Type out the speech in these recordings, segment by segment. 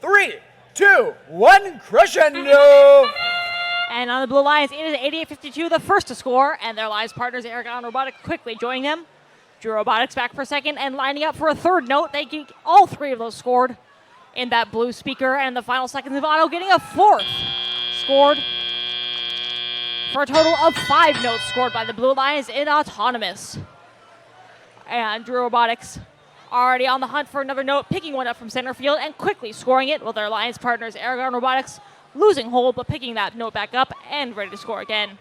3, 2, 1, crescendo! And on the Blue Alliance, it is 88-52, the first to score, and their alliance partners, Aragon Robotics, quickly joining them. Drew Robotics back for a second and lining up for a third note. They get all three of those scored in that blue speaker, and the final seconds of Otto getting a fourth scored for a total of 5 notes scored by the Blue Alliance in Autonomous. And Drew Robotics already on the hunt for another note, picking one up from center field and quickly scoring it, while their alliance partners, Aragon Robotics, losing hold but picking that note back up and ready to score again.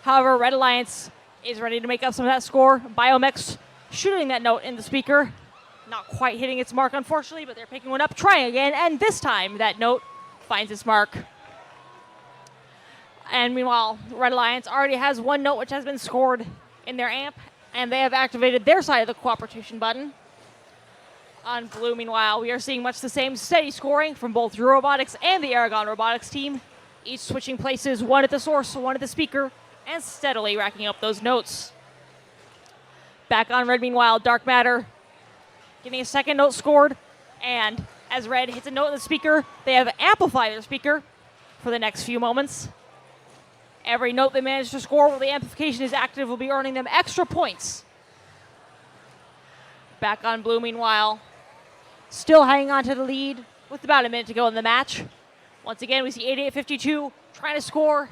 However, Red Alliance is ready to make up some of that score. Biomex shooting that note in the speaker. Not quite hitting its mark, unfortunately, but they're picking one up, trying again, and this time that note finds its mark. And meanwhile, Red Alliance already has one note which has been scored in their amp, and they have activated their side of the cooperation button. On Blue, meanwhile, we are seeing much the same steady scoring from both Drew Robotics and the Aragon Robotics team, each switching places, one at the source, one at the speaker, and steadily racking up those notes. Back on Red, meanwhile, Dark Matter getting a second note scored, and as Red hits a note in the speaker, they have amplified their speaker for the next few moments. Every note they manage to score while the amplification is active will be earning them extra points. Back on Blue, meanwhile, still hanging on to the lead with about a minute to go in the match. Once again, we see 88-52 trying to score.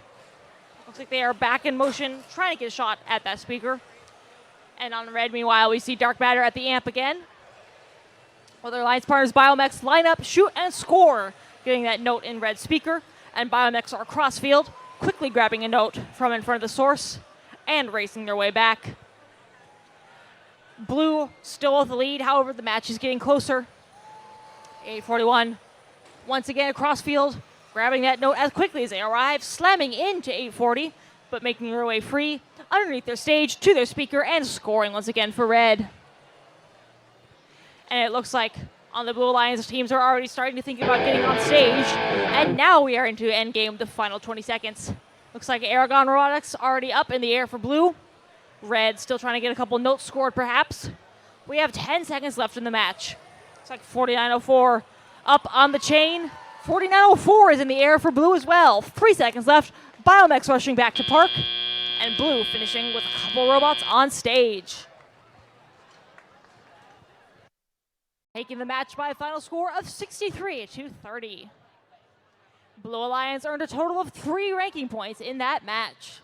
Looks like they are back in motion, trying to get a shot at that speaker. And on Red, meanwhile, we see Dark Matter at the amp again, while their alliance partners, Biomex, line up, shoot, and score, getting that note in Red speaker. And Biomex are across field, quickly grabbing a note from in front of the source and racing their way back. Blue still with the lead, however, the match is getting closer. 841, once again across field, grabbing that note as quickly as they arrive, slamming into 840, but making their way free underneath their stage to their speaker and scoring once again for Red. And it looks like on the Blue Alliance, teams are already starting to think about getting on stage, and now we are into endgame, the final 20 seconds. Looks like Aragon Robotics already up in the air for Blue. Red still trying to get a couple notes scored, perhaps. We have 10 seconds left in the match. It's like 49.04 up on the chain. 49.04 is in the air for Blue as well. 3 seconds left. Biomex rushing back to park. And Blue finishing with a couple robots on stage. Taking the match by a final score of 63-30. Blue Alliance earned a total of 3 ranking points in that match.